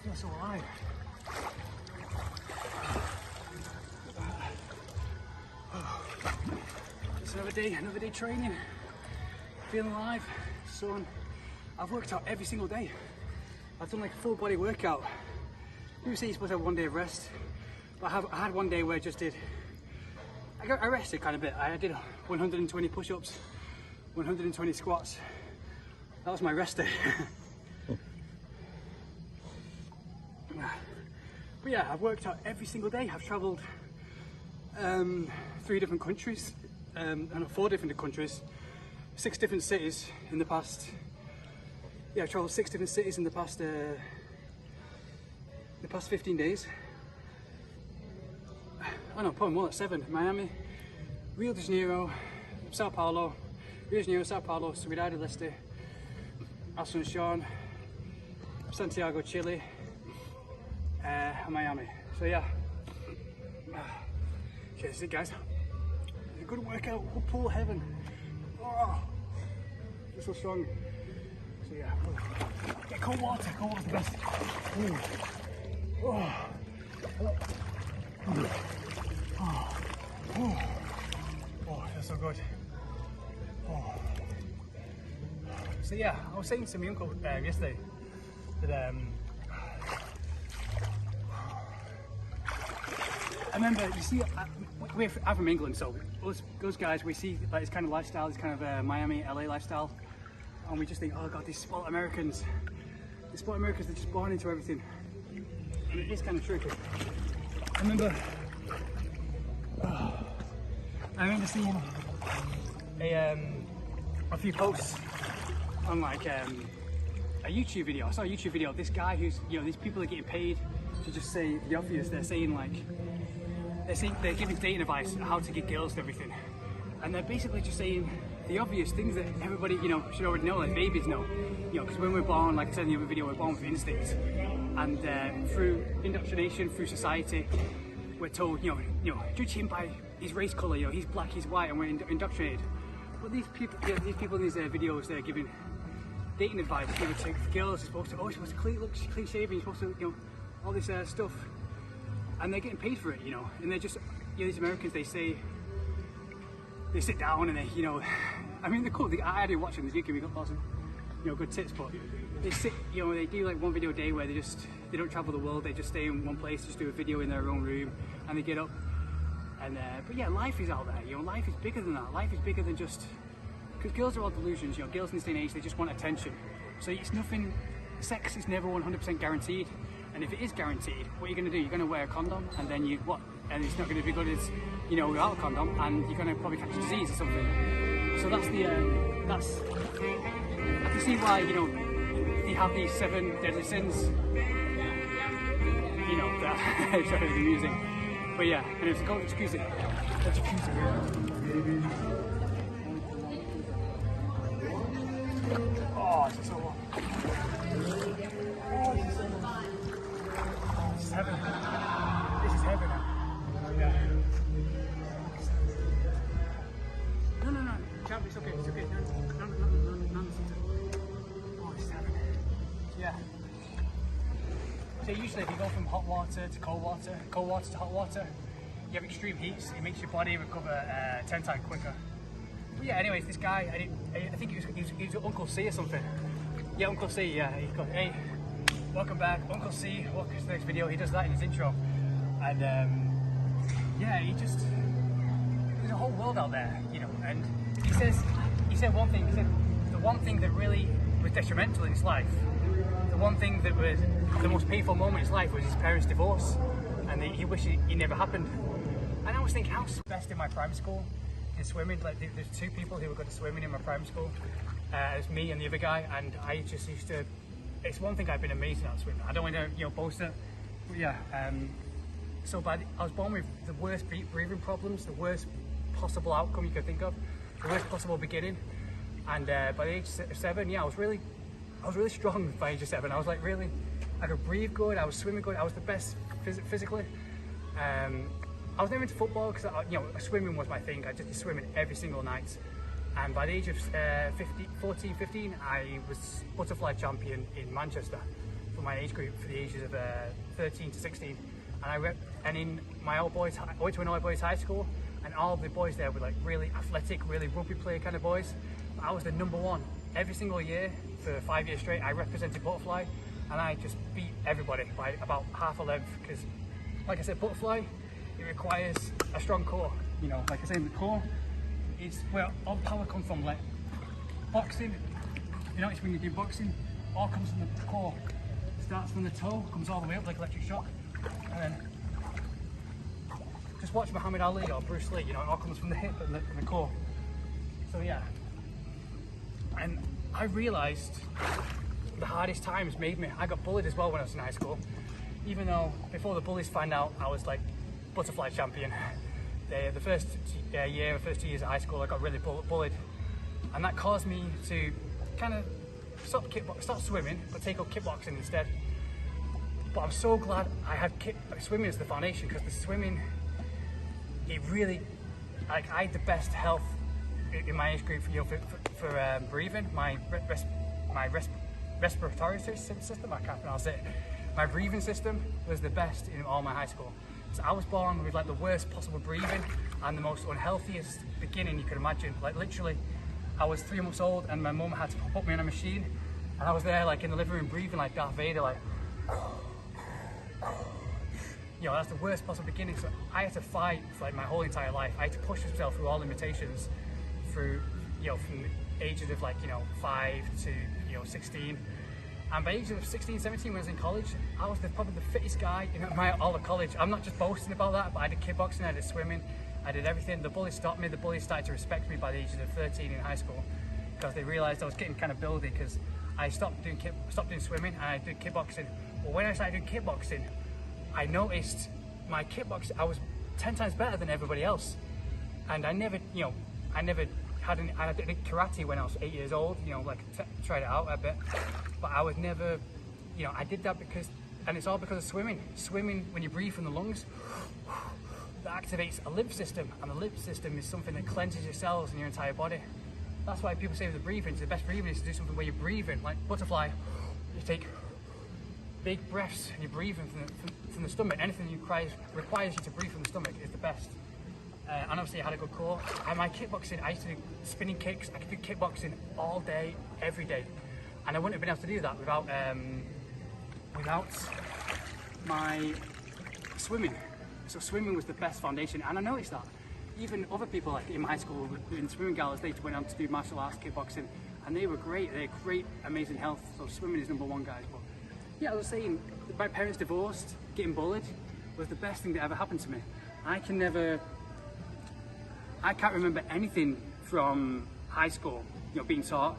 feel so alive. It's another day training. Feeling alive. Sun. I've worked out every single day. I've done like a full body workout. You say you're supposed to have 1 day of rest, but I had 1 day where I just did. I rested kind of a bit. I did 120 push-ups, 120 squats. That was my rest day. But yeah, I've worked out every single day. I've travelled 3 different countries, and 4 different countries, 6 different cities in the past. Yeah, I've travelled 6 different cities in the past 15 days. Oh no, probably more like 7. Miami, Rio de Janeiro, Sao Paulo, Rio de Janeiro, Sao Paulo, Ciudad del Este, Asunción, Santiago, Chile, and Miami. So yeah, okay, this is it, guys. It's a good workout. We'll pull heaven. Oh, it's so strong. So yeah, get cold water. Cold water's the best. Ooh. Oh. Oh. Oh. Oh, that's so good. Oh. So yeah, I was saying to my uncle yesterday that I remember, you see, I'm from England, so those guys, we see like this kind of lifestyle, this kind of Miami, LA lifestyle, and we just think, oh god, these spoiled Americans, they're just born into everything. And it is kind of true, because I remember seeing a few posts on like a YouTube video. I saw a YouTube video of this guy who's, you know, these people are getting paid to just say the obvious. They're saying like, they're giving dating advice on how to get girls and everything, and they're basically just saying the obvious things that everybody, you know, should already know, like babies know, you know, because when we're born, like I said in the other video, we're born with instincts, and through indoctrination, through society, we're told, you know, judge him by his race colour, you know, he's black, he's white, and we're indoctrinated. But these people, in these videos, they're giving dating advice. You know, to girls, you're supposed to, oh, you're supposed to look clean shaven, you're supposed to, you know, all this stuff. And they're getting paid for it, you know, and they're just, you know, these Americans, they sit down and they, you know, I mean, they're cool. I do watch them, they do give me lots of, you know, good tips, but they sit, you know, they do like 1 video a day where they don't travel the world, they just stay in one place, just do a video in their own room, and they get up, and, but yeah, life is out there, you know, life is bigger than that. Life is bigger than just, because girls are all delusions, you know, girls in this day and age, they just want attention. So it's nothing, sex is never 100% guaranteed. And if it is guaranteed, what you're going to do, you're going to wear a condom, and then and it's not going to be good as, you know, without a condom, and you're going to probably catch a disease or something. So that's you see why, you know, you have these 7 deadly sins, you know, that, sorry, the music. But yeah, and it's called excuse it. Oh, it's so long. This is heaven. This is heaven. Yeah. No. Champ, it's okay. It's okay. No. Oh, this is heaven. Yeah. So usually if you go from hot water to cold water to hot water, you have extreme heats. It makes your body recover 10 times quicker. But yeah, anyways, this guy, I think he was Uncle C or something. Yeah, Uncle C, yeah. He goes, hey, welcome back, Uncle C, welcome to the next video. He does that in his intro. And yeah, there's a whole world out there, you know. And he said one thing, the one thing that really was detrimental in his life, the one thing that was the most painful moment in his life was his parents' divorce. And he wished it never happened. And I was thinking, how best in my primary school in swimming, like there's 2 people who were good at swimming in my primary school. It was me and the other guy, and I just used to, it's one thing I've been amazing at swimming. I don't want to, you know, boast it, but yeah. So I was born with the worst breathing problems, the worst possible outcome you could think of, the worst possible beginning. And by the age of 7, yeah, I was really strong by age of 7. I was like really, I could breathe good, I was swimming good, I was the best physically. I was never into football because, you know, swimming was my thing. I just did swimming every single night. And by the age of 14, 15, I was butterfly champion in Manchester for my age group, for the ages of 13 to 16. And in my I went to an all boys high school, and all the boys there were like really athletic, really rugby player kind of boys. I was the number one every single year for 5 years straight. I represented butterfly, and I just beat everybody by about half a length, because like I said, butterfly, it requires a strong core. You know, like I said, the core is where all the power comes from. Like boxing, you notice when you do boxing, all comes from the core. Starts from the toe, comes all the way up like electric shock, and then just watch Muhammad Ali or Bruce Lee. You know, it all comes from the hip and the core. So yeah, and I realised the hardest times made me. I got bullied as well when I was in high school, even though before the bullies found out I was like butterfly champion. The first year, first 2 years of high school, I got really bullied, and that caused me to kind of stop swimming, but take up kickboxing instead. But I'm so glad I had swimming as the foundation, because the swimming, it really, like, I had the best health in my age group, you know, for breathing. My respiratory system, I can't pronounce it. My breathing system was the best in all my high school. So I was born with like the worst possible breathing and the most unhealthiest beginning you could imagine. Like literally, I was 3 months old and my mum had to put me on a machine, and I was there like in the living room breathing like Darth Vader, like, you know, that's the worst possible beginning. So I had to fight for like my whole entire life. I had to push myself through all limitations, through, you know, from the ages of like, you know, 5 to, you know, 16. And by age of 16, 17, when I was in college, I was probably the fittest guy in all of college. I'm not just boasting about that, but I did kickboxing, I did swimming, I did everything. The bullies stopped me. The bullies started to respect me by the ages of 13 in high school, because they realised I was getting kind of buildy, because I stopped doing swimming and I did kickboxing. But when I started doing kickboxing, I noticed my kickboxing, I was 10 times better than everybody else. And I never, you know, I did karate when I was 8 years old, you know, like tried it out a bit, but I was never, you know, I did that because, and it's all because of swimming. Swimming, when you breathe from the lungs, that activates a lymph system, and the lymph system is something that cleanses your cells in your entire body. That's why people say with the breathing, the best breathing is to do something where you're breathing, like butterfly. You take big breaths and you're breathing from the stomach. Anything that requires you to breathe from the stomach is the best. And obviously I had a good core. And my kickboxing, I used to do spinning kicks. I could do kickboxing all day, every day. And I wouldn't have been able to do that without my swimming. So swimming was the best foundation. And I noticed that even other people like in my school in swimming galas, they went on to do martial arts, kickboxing, and they were great. They had great, amazing health. So swimming is #1, guys. But yeah, I was saying, my parents divorced, getting bullied was the best thing that ever happened to me. I can't remember anything from high school, you know, being taught.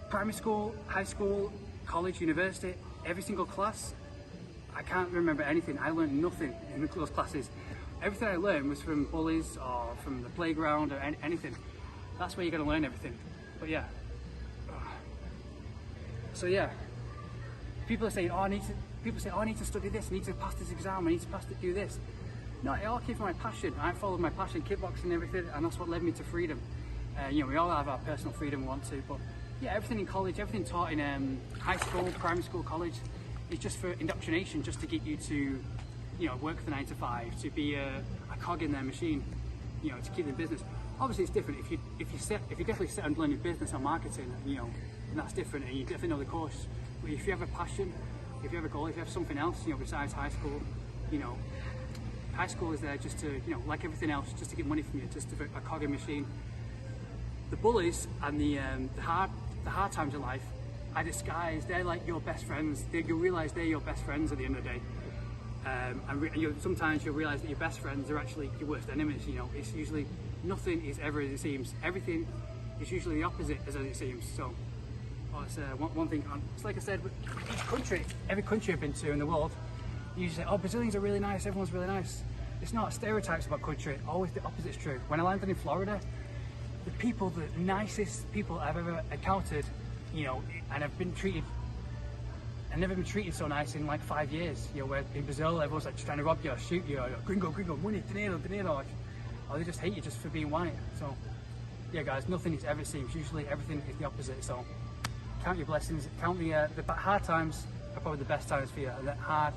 Primary school, high school, college, university, every single class, I can't remember anything. I learned nothing in those classes. Everything I learned was from bullies or from the playground or anything. That's where you're going to learn everything. But yeah. So yeah. People say, oh, I need to study this, I need to pass this exam, I need to do this. No, it all came from my passion. I followed my passion, kickboxing and everything, and that's what led me to freedom. You know, we all have our personal freedom we want to, but yeah, everything in college, everything taught in high school, primary school, college, is just for indoctrination, just to get you to, you know, work the 9 to 5, to be a cog in their machine, you know, to keep them in business. Obviously, it's different if you definitely set on learning business or marketing, you know, and that's different, and you definitely know the course. But if you have a passion, if you have a goal, if you have something else, you know, besides high school, you know, high school is there just to, you know, like everything else, just to get money from you, just to a cog in machine. The bullies and the hard times in life are disguised. They're like your best friends. You'll realise they're your best friends at the end of the day. Sometimes you'll realise that your best friends are actually your worst enemies. You know, it's usually, nothing is ever as it seems. Everything is usually the opposite as it seems. So, it's one thing. It's like I said, each country, every country I've been to in the world, you say, oh, Brazilians are really nice, everyone's really nice. It's not stereotypes about country, always the opposite's true. When I landed in Florida, the nicest people I've ever encountered, you know, and I've never been treated so nice in like 5 years. You know, where in Brazil, everyone's like trying to rob you or shoot you, or gringo, money, dinero, or they just hate you just for being white. So, yeah guys, nothing is ever seems. Usually everything is the opposite, so count your blessings, count the hard times are probably the best times for you, and the hard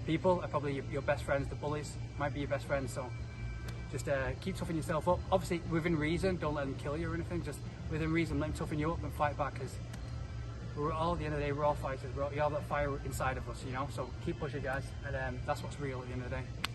people are probably your best friends. The bullies might be your best friends, so just keep toughening yourself up. Obviously within reason, don't let them kill you or anything, just within reason, let them toughen you up and fight back, because we're all, at the end of the day, we're all fighters. We all have that fire inside of us, you know, so keep pushing, guys, and that's what's real at the end of the day.